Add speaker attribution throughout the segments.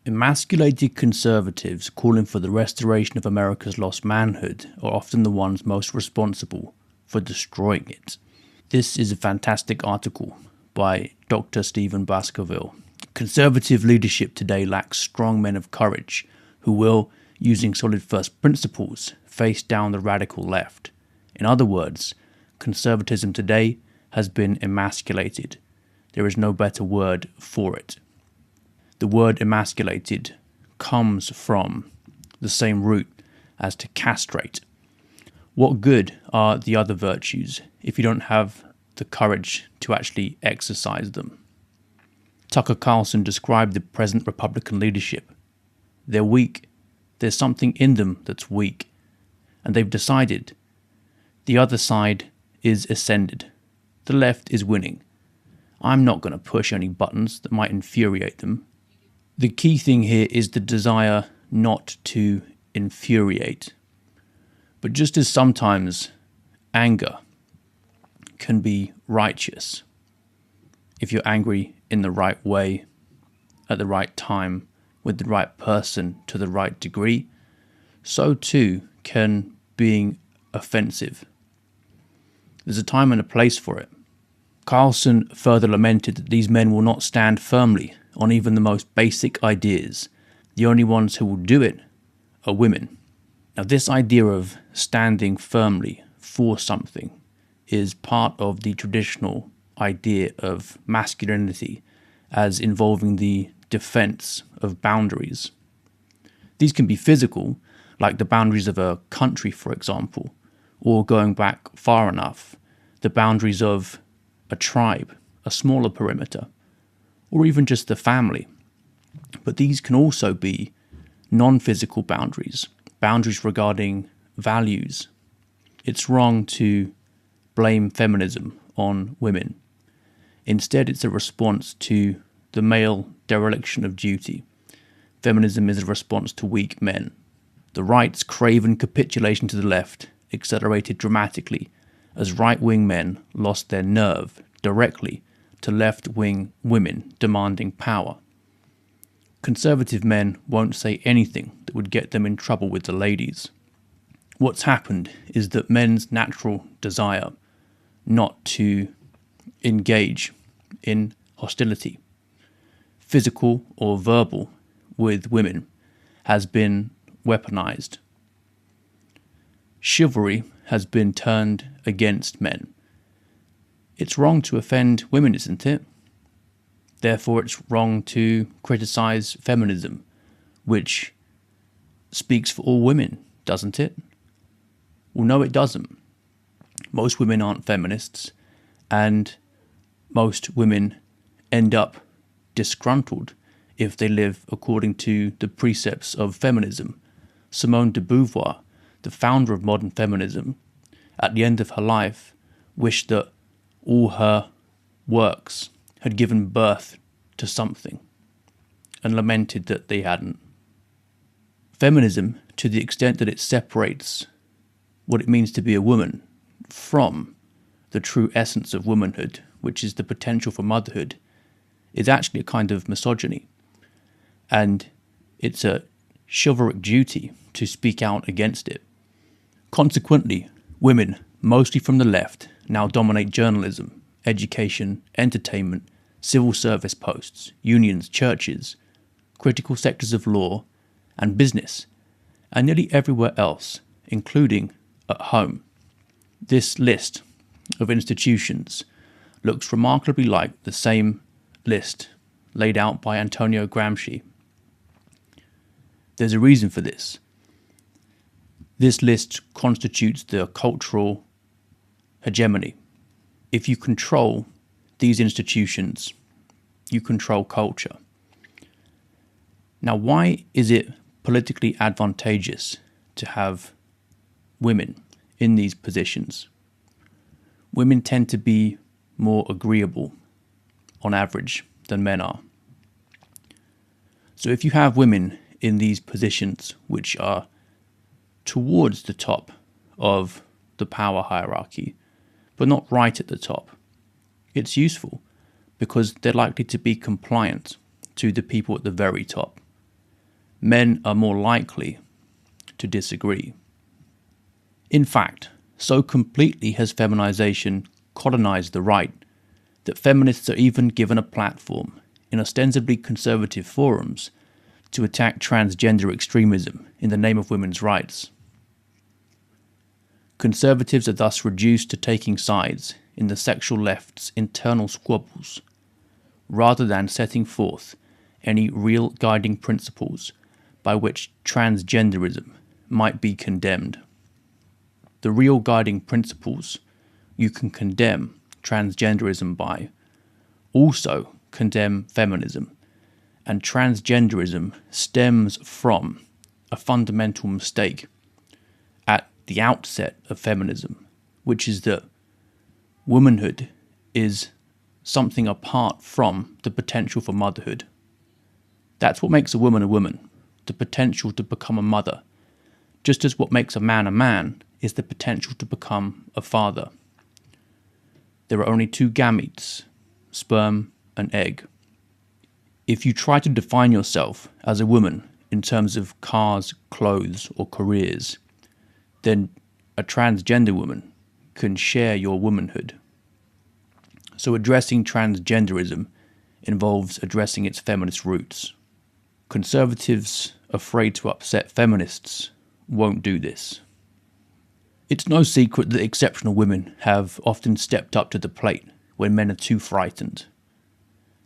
Speaker 1: Emasculated conservatives calling for the restoration of America's lost manhood are often the ones most responsible for destroying it. This is a fantastic article by Dr. Stephen Baskerville. Conservative leadership today lacks strong men of courage who will, using solid first principles, face down the radical left. In other words, conservatism today has been emasculated. There is no better word for it. The word emasculated comes from the same root as to castrate. What good are the other virtues if you don't have the courage to actually exercise them? Tucker Carlson described the present Republican leadership. They're weak. There's something in them that's weak. And they've decided the other side is ascended. The left is winning. I'm not going to push any buttons that might infuriate them. The key thing here is the desire not to infuriate. But just as sometimes anger can be righteous, if you're angry in the right way, at the right time, with the right person to the right degree, so too can being offensive. There's a time and a place for it. Carlson further lamented that these men will not stand firmly on even the most basic ideas. The only ones who will do it are women. Now, this idea of standing firmly for something is part of the traditional idea of masculinity as involving the defense of boundaries. These can be physical, like the boundaries of a country, for example, or going back far enough, the boundaries of a tribe, a smaller perimeter, or even just the family. But these can also be non-physical boundaries, boundaries regarding values. It's wrong to blame feminism on women. Instead, it's a response to the male dereliction of duty. Feminism is a response to weak men. The right's craven capitulation to the left accelerated dramatically as right-wing men lost their nerve directly to left-wing women demanding power. Conservative men won't say anything that would get them in trouble with the ladies. What's happened is that men's natural desire not to engage in hostility, physical or verbal, with women has been weaponized. Chivalry has been turned against men. It's wrong to offend women, isn't it? Therefore, it's wrong to criticize feminism, which speaks for all women, doesn't it? Well, no, it doesn't. Most women aren't feminists, and most women end up disgruntled if they live according to the precepts of feminism. Simone de Beauvoir, the founder of modern feminism, at the end of her life, wished that all her works had given birth to something, and lamented that they hadn't. Feminism, to the extent that it separates what it means to be a woman from the true essence of womanhood, which is the potential for motherhood, is actually a kind of misogyny. And it's a chivalric duty to speak out against it. Consequently, women, mostly from the left, now dominate journalism, education, entertainment, civil service posts, unions, churches, critical sectors of law, and business, and nearly everywhere else, including at home. This list of institutions looks remarkably like the same list laid out by Antonio Gramsci. There's a reason for this. This list constitutes the cultural hegemony. If you control these institutions, you control culture. Now, why is it politically advantageous to have women in these positions? Women tend to be more agreeable, on average, than men are. So if you have women in these positions which are towards the top of the power hierarchy, but not right at the top, it's useful because they're likely to be compliant to the people at the very top. men are more likely to disagree. In fact, so completely has feminization colonized the right that feminists are even given a platform in ostensibly conservative forums to attack transgender extremism in the name of women's rights. Conservatives are thus reduced to taking sides in the sexual left's internal squabbles, rather than setting forth any real guiding principles by which transgenderism might be condemned. The real guiding principles you can condemn transgenderism by also condemn feminism, and transgenderism stems from a fundamental mistake at the outset of feminism, which is that womanhood is something apart from the potential for motherhood. That's what makes a woman, the potential to become a mother, just as what makes a man is the potential to become a father. There are only two gametes, sperm and egg. If you try to define yourself as a woman in terms of cars, clothes, or careers, then a transgender woman can share your womanhood. So addressing transgenderism involves addressing its feminist roots. Conservatives afraid to upset feminists won't do this. It's no secret that exceptional women have often stepped up to the plate when men are too frightened.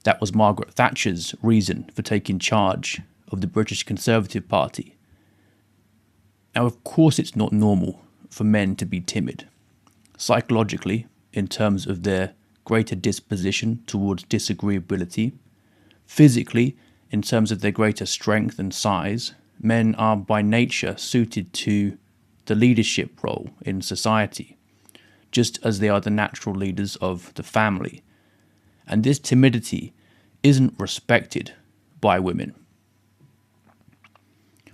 Speaker 1: That was Margaret Thatcher's reason for taking charge of the British Conservative Party. Now, of course, it's not normal for men to be timid. Psychologically, in terms of their greater disposition towards disagreeability, physically, in terms of their greater strength and size, men are by nature suited to the leadership role in society, just as they are the natural leaders of the family. And this timidity isn't respected by women.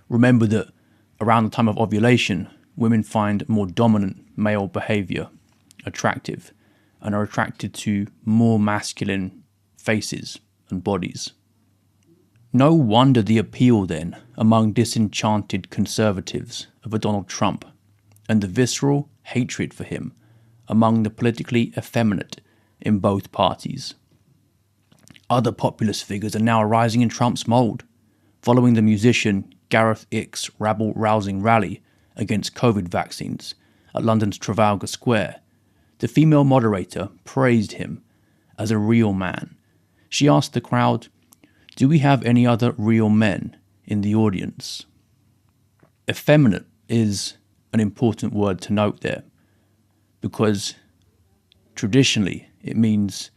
Speaker 1: Remember that around the time of ovulation, women find more dominant male behavior attractive and are attracted to more masculine faces and bodies. No wonder the appeal then among disenchanted conservatives of a Donald Trump and the visceral hatred for him among the politically effeminate in both parties. Other populist figures are now arising in Trump's mould, following the musician Gareth Icke's rabble-rousing rally against COVID vaccines at London's Trafalgar Square. The female moderator praised him as a real man. She asked the crowd, "Do we have any other real men in the audience?" Effeminate is an important word to note there, because traditionally it means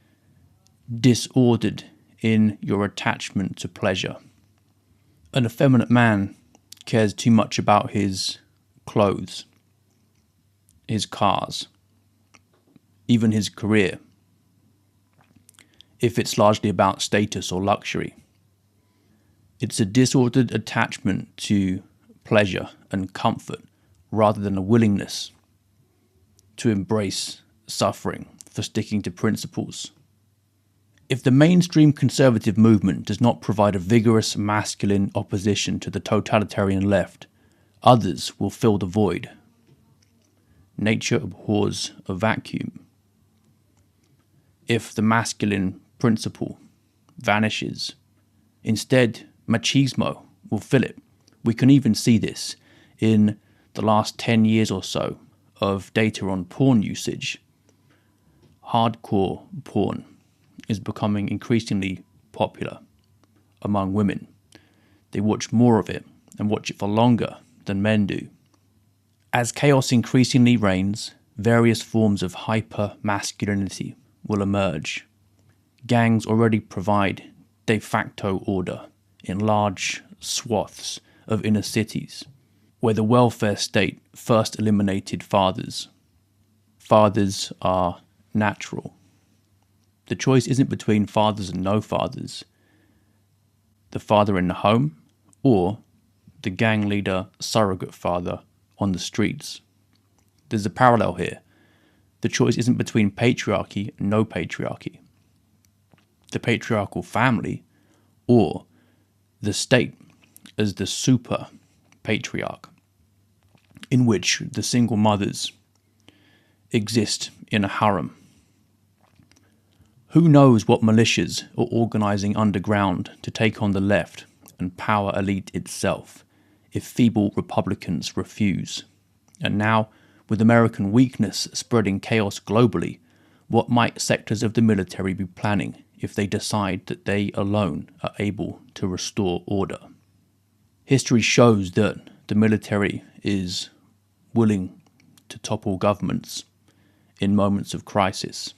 Speaker 1: disordered in your attachment to pleasure. An effeminate man cares too much about his clothes, his cars, even his career, if it's largely about status or luxury. It's a disordered attachment to pleasure and comfort rather than a willingness to embrace suffering for sticking to principles. If the mainstream conservative movement does not provide a vigorous masculine opposition to the totalitarian left, others will fill the void. Nature abhors a vacuum. If the masculine principle vanishes, instead machismo will fill it. We can even see this in the last 10 years or so of data on porn usage. Hardcore porn is becoming increasingly popular among women. They watch more of it and watch it for longer than men do. As chaos increasingly reigns, various forms of hyper-masculinity will emerge. Gangs already provide de facto order in large swaths of inner cities, where the welfare state first eliminated fathers. Fathers are natural. The choice isn't between fathers and no fathers, the father in the home, or the gang leader surrogate father on the streets. There's a parallel here. The choice isn't between patriarchy and no patriarchy, the patriarchal family, or the state as the super patriarch, in which the single mothers exist in a harem. Who knows what militias are organizing underground to take on the left and power elite itself if feeble Republicans refuse? And now, with American weakness spreading chaos globally, what might sectors of the military be planning if they decide that they alone are able to restore order? History shows that the military is willing to topple governments in moments of crisis.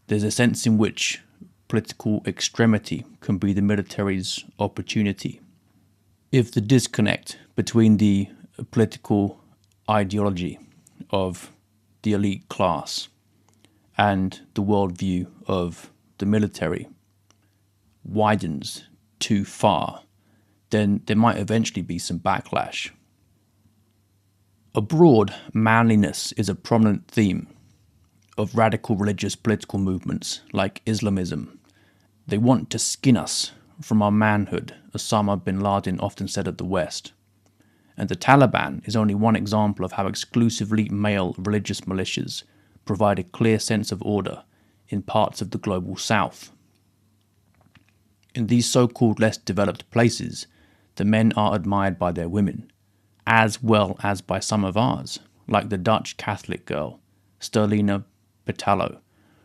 Speaker 1: There's a sense in which political extremity can be the military's opportunity. If the disconnect between the political ideology of the elite class and the worldview of the military widens too far, then there might eventually be some backlash. Abroad, manliness is a prominent theme of radical religious political movements like Islamism. They want to skin us from our manhood, Osama bin Laden often said of the West. And the Taliban is only one example of how exclusively male religious militias provide a clear sense of order in parts of the global south. In these so-called less developed places, the men are admired by their women, as well as by some of ours, like the Dutch Catholic girl, Sterlina Petallo,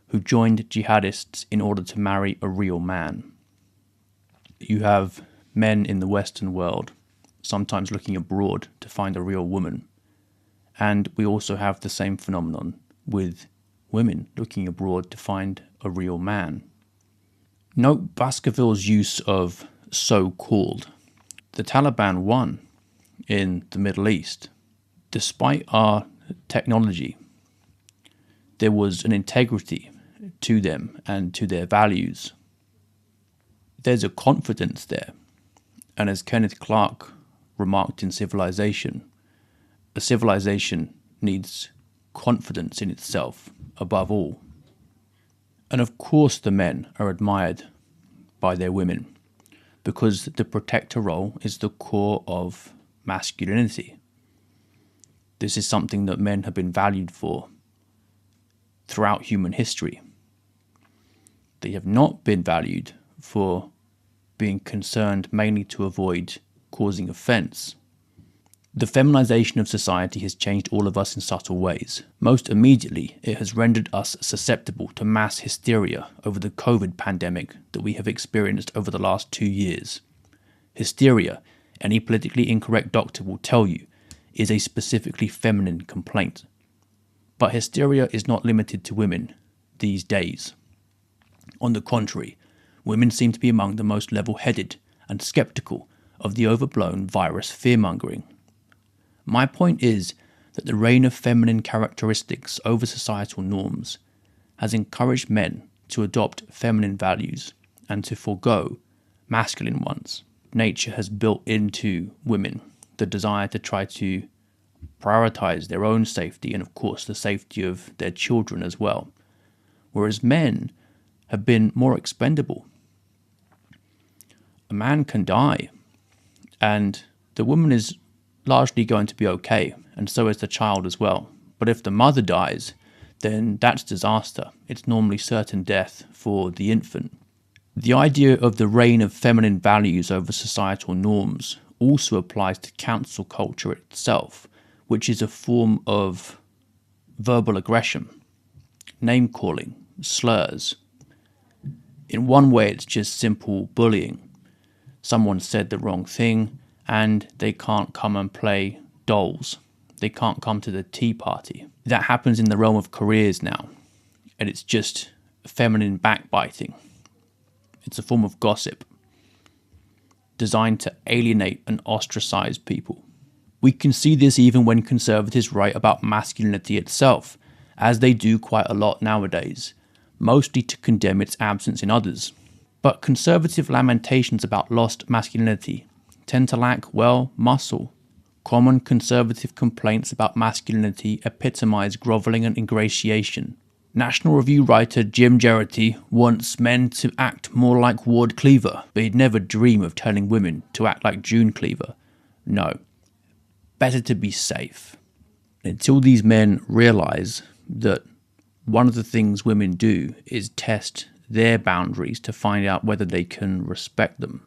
Speaker 1: who joined jihadists in order to marry a real man. You have men in the Western world sometimes looking abroad to find a real woman. And we also have the same phenomenon with women looking abroad to find a real man. Note Baskerville's use of so-called. The Taliban won in the Middle East. Despite our technology, there was an integrity to them and to their values. There's a confidence there. And as Kenneth Clark remarked in Civilization, a civilization needs confidence in itself above all. And of course the men are admired by their women, because the protector role is the core of masculinity. This is something that men have been valued for throughout human history. They have not been valued for being concerned mainly to avoid causing offense. The feminization of society has changed all of us in subtle ways. Most immediately, it has rendered us susceptible to mass hysteria over the COVID pandemic that we have experienced over the last 2 years. Hysteria, any politically incorrect doctor will tell you, is a specifically feminine complaint. But hysteria is not limited to women these days. On the contrary, women seem to be among the most level-headed and skeptical of the overblown virus fear-mongering. My point is that the reign of feminine characteristics over societal norms has encouraged men to adopt feminine values and to forego masculine ones. Nature has built into women the desire to try to prioritize their own safety and, of course, the safety of their children as well, whereas men have been more expendable. A man can die, and the woman is largely going to be okay, and so is the child as well. But if the mother dies, then that's disaster. It's normally certain death for the infant. The idea of the reign of feminine values over societal norms also applies to cancel culture itself, which is a form of verbal aggression, name-calling, slurs. In one way, it's just simple bullying. Someone said the wrong thing, and they can't come and play dolls. They can't come to the tea party. That happens in the realm of careers now, and it's just feminine backbiting. It's a form of gossip designed to alienate and ostracize people. We can see this even when conservatives write about masculinity itself, as they do quite a lot nowadays, mostly to condemn its absence in others. But conservative lamentations about lost masculinity tend to lack, well, muscle. Common conservative complaints about masculinity epitomize groveling and ingratiation. National Review writer Jim Geraghty wants men to act more like Ward Cleaver, but he'd never dream of telling women to act like June Cleaver. No. Better to be safe. Until these men realise that one of the things women do is test their boundaries to find out whether they can respect them,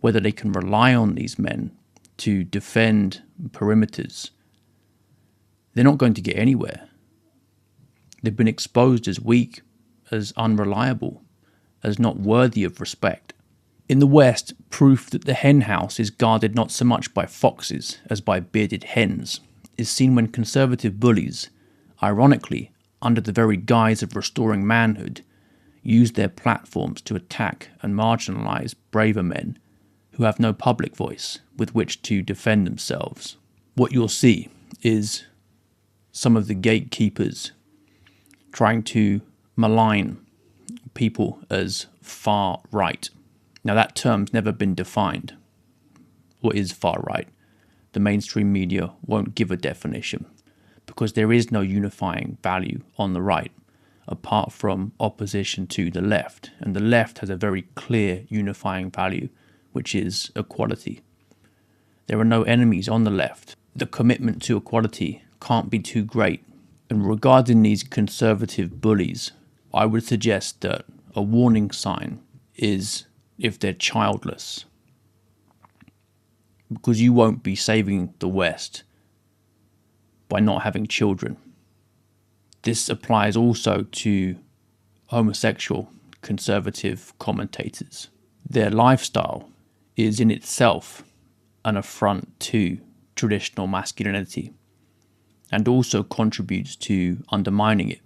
Speaker 1: whether they can rely on these men to defend perimeters, they're not going to get anywhere. They've been exposed as weak, as unreliable, as not worthy of respect. In the West, proof that the hen house is guarded not so much by foxes as by bearded hens is seen when conservative bullies, ironically, under the very guise of restoring manhood, use their platforms to attack and marginalise braver men who have no public voice with which to defend themselves. What you'll see is some of the gatekeepers trying to malign people as far right. Now that term's never been defined. What is far right? The mainstream media won't give a definition because there is no unifying value on the right apart from opposition to the left. And the left has a very clear unifying value, which is equality. There are no enemies on the left. The commitment to equality can't be too great. And regarding these conservative bullies, I would suggest that a warning sign is if they're childless. Because you won't be saving the West by not having children. This applies also to homosexual conservative commentators. Their lifestyle is in itself an affront to traditional masculinity and also contributes to undermining it.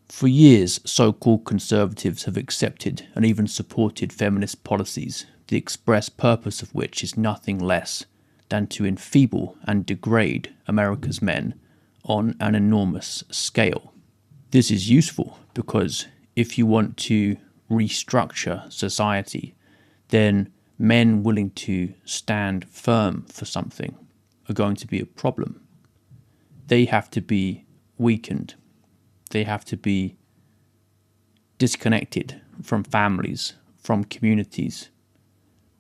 Speaker 1: For years, so-called conservatives have accepted and even supported feminist policies, the express purpose of which is nothing less than to enfeeble and degrade America's men on an enormous scale. This is useful because if you want to restructure society, then men willing to stand firm for something are going to be a problem. They have to be weakened. They have to be disconnected from families, from communities,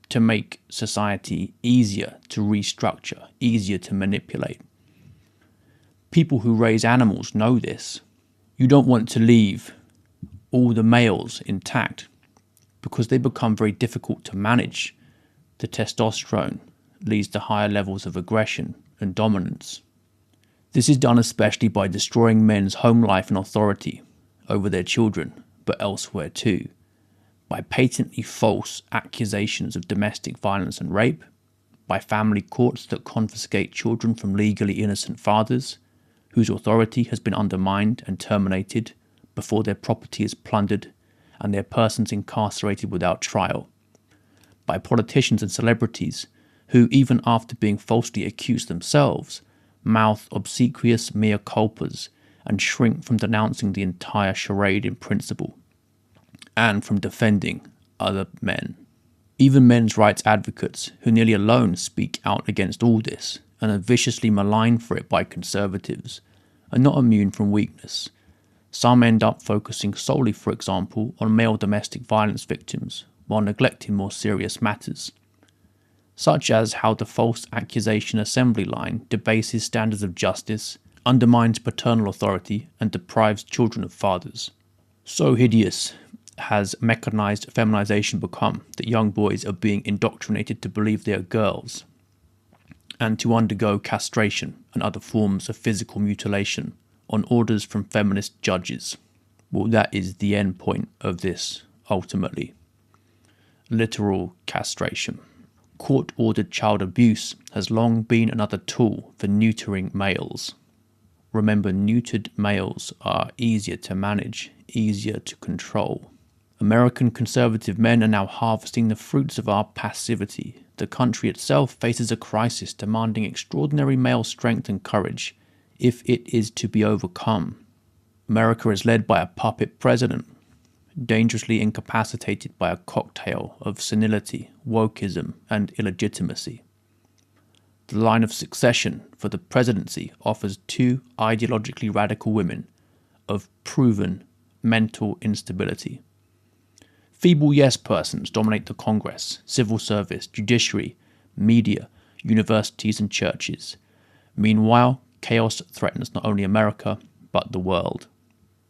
Speaker 1: to make society easier to restructure, easier to manipulate. People who raise animals know this. You don't want to leave all the males intact because they become very difficult to manage. The testosterone leads to higher levels of aggression and dominance. This is done especially by destroying men's home life and authority over their children, but elsewhere too, by patently false accusations of domestic violence and rape, by family courts that confiscate children from legally innocent fathers, whose authority has been undermined and terminated before their property is plundered and their persons incarcerated without trial, by politicians and celebrities who, even after being falsely accused themselves, mouth obsequious mea culpas and shrink from denouncing the entire charade in principle, and from defending other men. Even men's rights advocates, who nearly alone speak out against all this and are viciously maligned for it by conservatives, are not immune from weakness. Some end up focusing solely, for example, on male domestic violence victims, while neglecting more serious matters, such as how the false accusation assembly line debases standards of justice, undermines paternal authority, and deprives children of fathers. So hideous has mechanized feminization become that young boys are being indoctrinated to believe they are girls and to undergo castration and other forms of physical mutilation on orders from feminist judges. Well, that is the end point of this, ultimately. Literal castration. Court-ordered child abuse has long been another tool for neutering males. Remember, neutered males are easier to manage, easier to control. American conservative men are now harvesting the fruits of our passivity. The country itself faces a crisis demanding extraordinary male strength and courage if it is to be overcome. America is led by a puppet president, dangerously incapacitated by a cocktail of senility, wokeism, and illegitimacy. The line of succession for the presidency offers two ideologically radical women of proven mental instability. Feeble yes persons dominate the Congress, civil service, judiciary, media, universities, and churches. Meanwhile, chaos threatens not only America, but the world.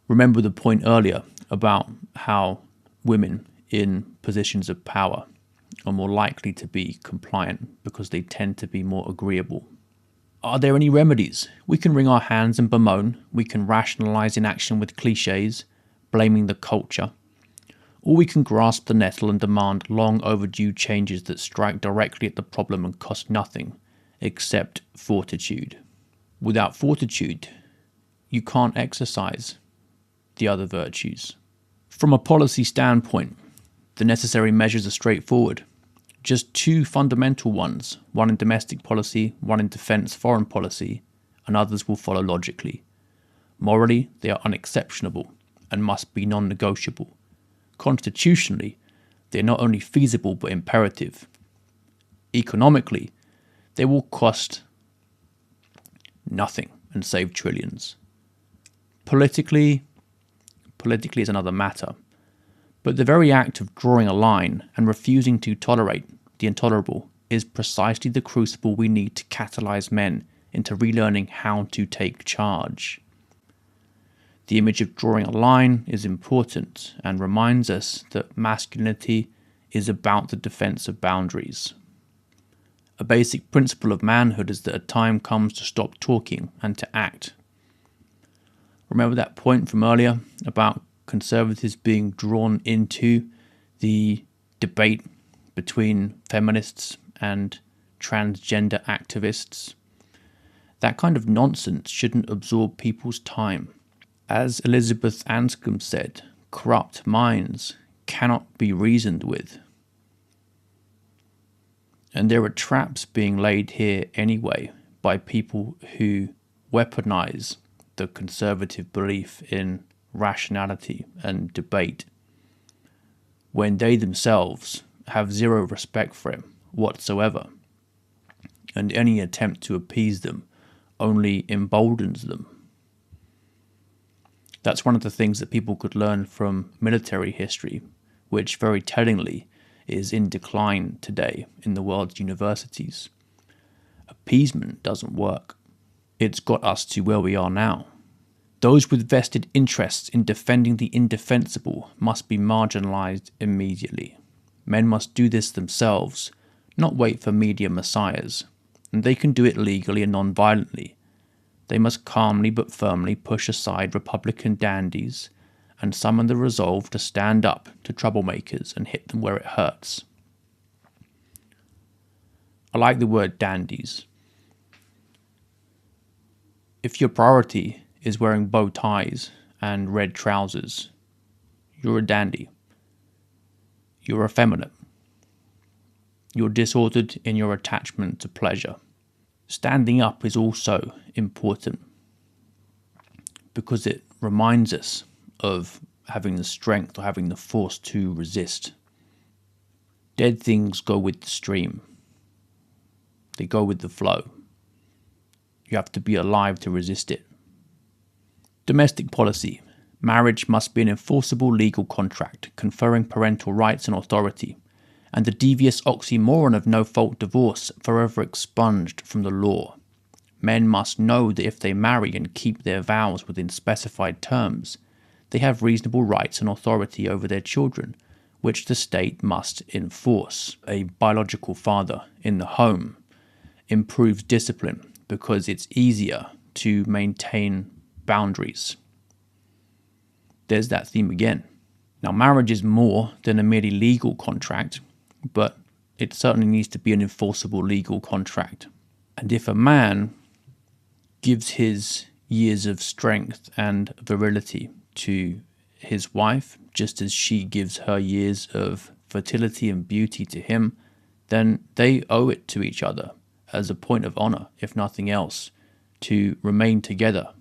Speaker 1: Remember the point earlier about how women in positions of power are more likely to be compliant because they tend to be more agreeable. Are there any remedies? We can wring our hands and bemoan. We can rationalize inaction with cliches, blaming the culture. Or we can grasp the nettle and demand long overdue changes that strike directly at the problem and cost nothing except fortitude. Without fortitude, you can't exercise the other virtues. From a policy standpoint, the necessary measures are straightforward. Just two fundamental ones, one in domestic policy, one in defense foreign policy, and others will follow logically. Morally, they are unexceptionable and must be non-negotiable. Constitutionally, they are not only feasible but imperative. Economically, they will cost nothing and save trillions. Politically is another matter. But the very act of drawing a line and refusing to tolerate the intolerable is precisely the crucible we need to catalyze men into relearning how to take charge. The image of drawing a line is important and reminds us that masculinity is about the defense of boundaries. A basic principle of manhood is that a time comes to stop talking and to act. Remember that point from earlier about conservatives being drawn into the debate between feminists and transgender activists? That kind of nonsense shouldn't absorb people's time. As Elizabeth Anscombe said, corrupt minds cannot be reasoned with. And there are traps being laid here anyway by people who weaponize the conservative belief in rationality and debate when they themselves have zero respect for it whatsoever, and any attempt to appease them only emboldens them. That's one of the things that people could learn from military history, which very tellingly is in decline today in the world's universities. Appeasement doesn't work. It's got us to where we are now. Those with vested interests in defending the indefensible must be marginalized immediately. Men must do this themselves, not wait for media messiahs, and they can do it legally and non-violently. They must calmly but firmly push aside Republican dandies and summon the resolve to stand up to troublemakers and hit them where it hurts. I like the word dandies. If your priority is wearing bow ties and red trousers, you're a dandy. You're effeminate. You're disordered in your attachment to pleasure. Standing up is also important because it reminds us of having the strength or having the force to resist. Dead things go with the stream. They go with the flow. You have to be alive to resist it. Domestic policy. Marriage must be an enforceable legal contract conferring parental rights and authority, and the devious oxymoron of no-fault divorce forever expunged from the law. Men must know that if they marry and keep their vows within specified terms, they have reasonable rights and authority over their children, which the state must enforce. A biological father in the home improves discipline because it's easier to maintain boundaries. There's that theme again. Now, marriage is more than a merely legal contract, but it certainly needs to be an enforceable legal contract. And if a man gives his years of strength and virility to his wife, just as she gives her years of fertility and beauty to him, then they owe it to each other as a point of honor, if nothing else, to remain together.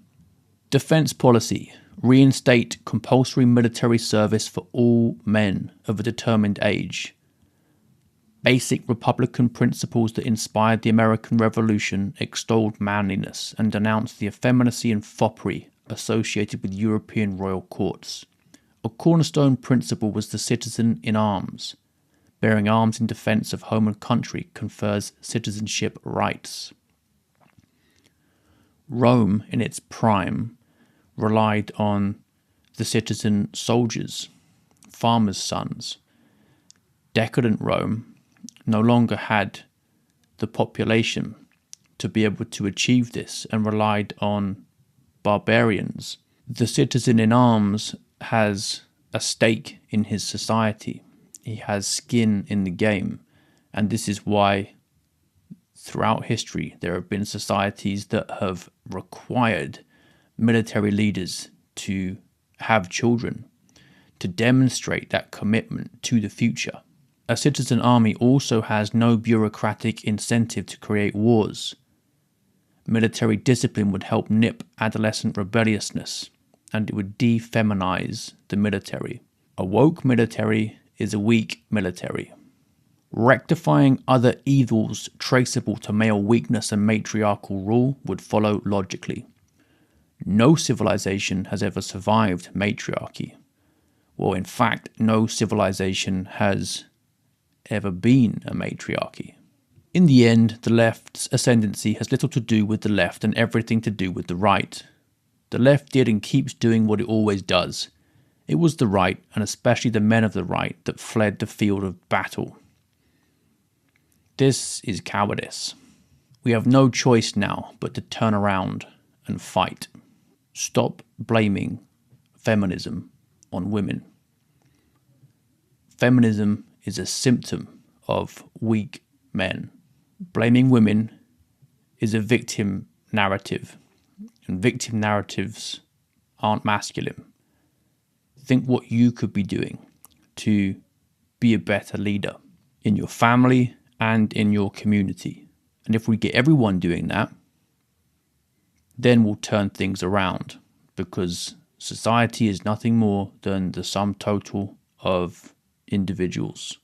Speaker 1: Defense policy. Reinstate compulsory military service for all men of a determined age. Basic Republican principles that inspired the American Revolution extolled manliness and denounced the effeminacy and foppery associated with European royal courts. A cornerstone principle was the citizen in arms. Bearing arms in defense of home and country confers citizenship rights. Rome, in its prime, relied on the citizen soldiers, farmers' sons. Decadent Rome no longer had the population to be able to achieve this and relied on barbarians. The citizen in arms has a stake in his society. He has skin in the game. And this is why throughout history there have been societies that have required military leaders to have children, to demonstrate that commitment to the future. A citizen army also has no bureaucratic incentive to create wars. Military discipline would help nip adolescent rebelliousness, and it would defeminize the military. A woke military is a weak military. Rectifying other evils traceable to male weakness and matriarchal rule would follow logically. No civilization has ever survived matriarchy. Well, in fact, no civilization has ever been a matriarchy. In the end, the left's ascendancy has little to do with the left and everything to do with the right. The left did and keeps doing what it always does. It was the right, and especially the men of the right, that fled the field of battle. This is cowardice. We have no choice now but to turn around and fight. Stop blaming feminism on women. Feminism is a symptom of weak men. Blaming women is a victim narrative, and victim narratives aren't masculine. Think what you could be doing to be a better leader in your family and in your community. And if we get everyone doing that, then we'll turn things around, because society is nothing more than the sum total of individuals.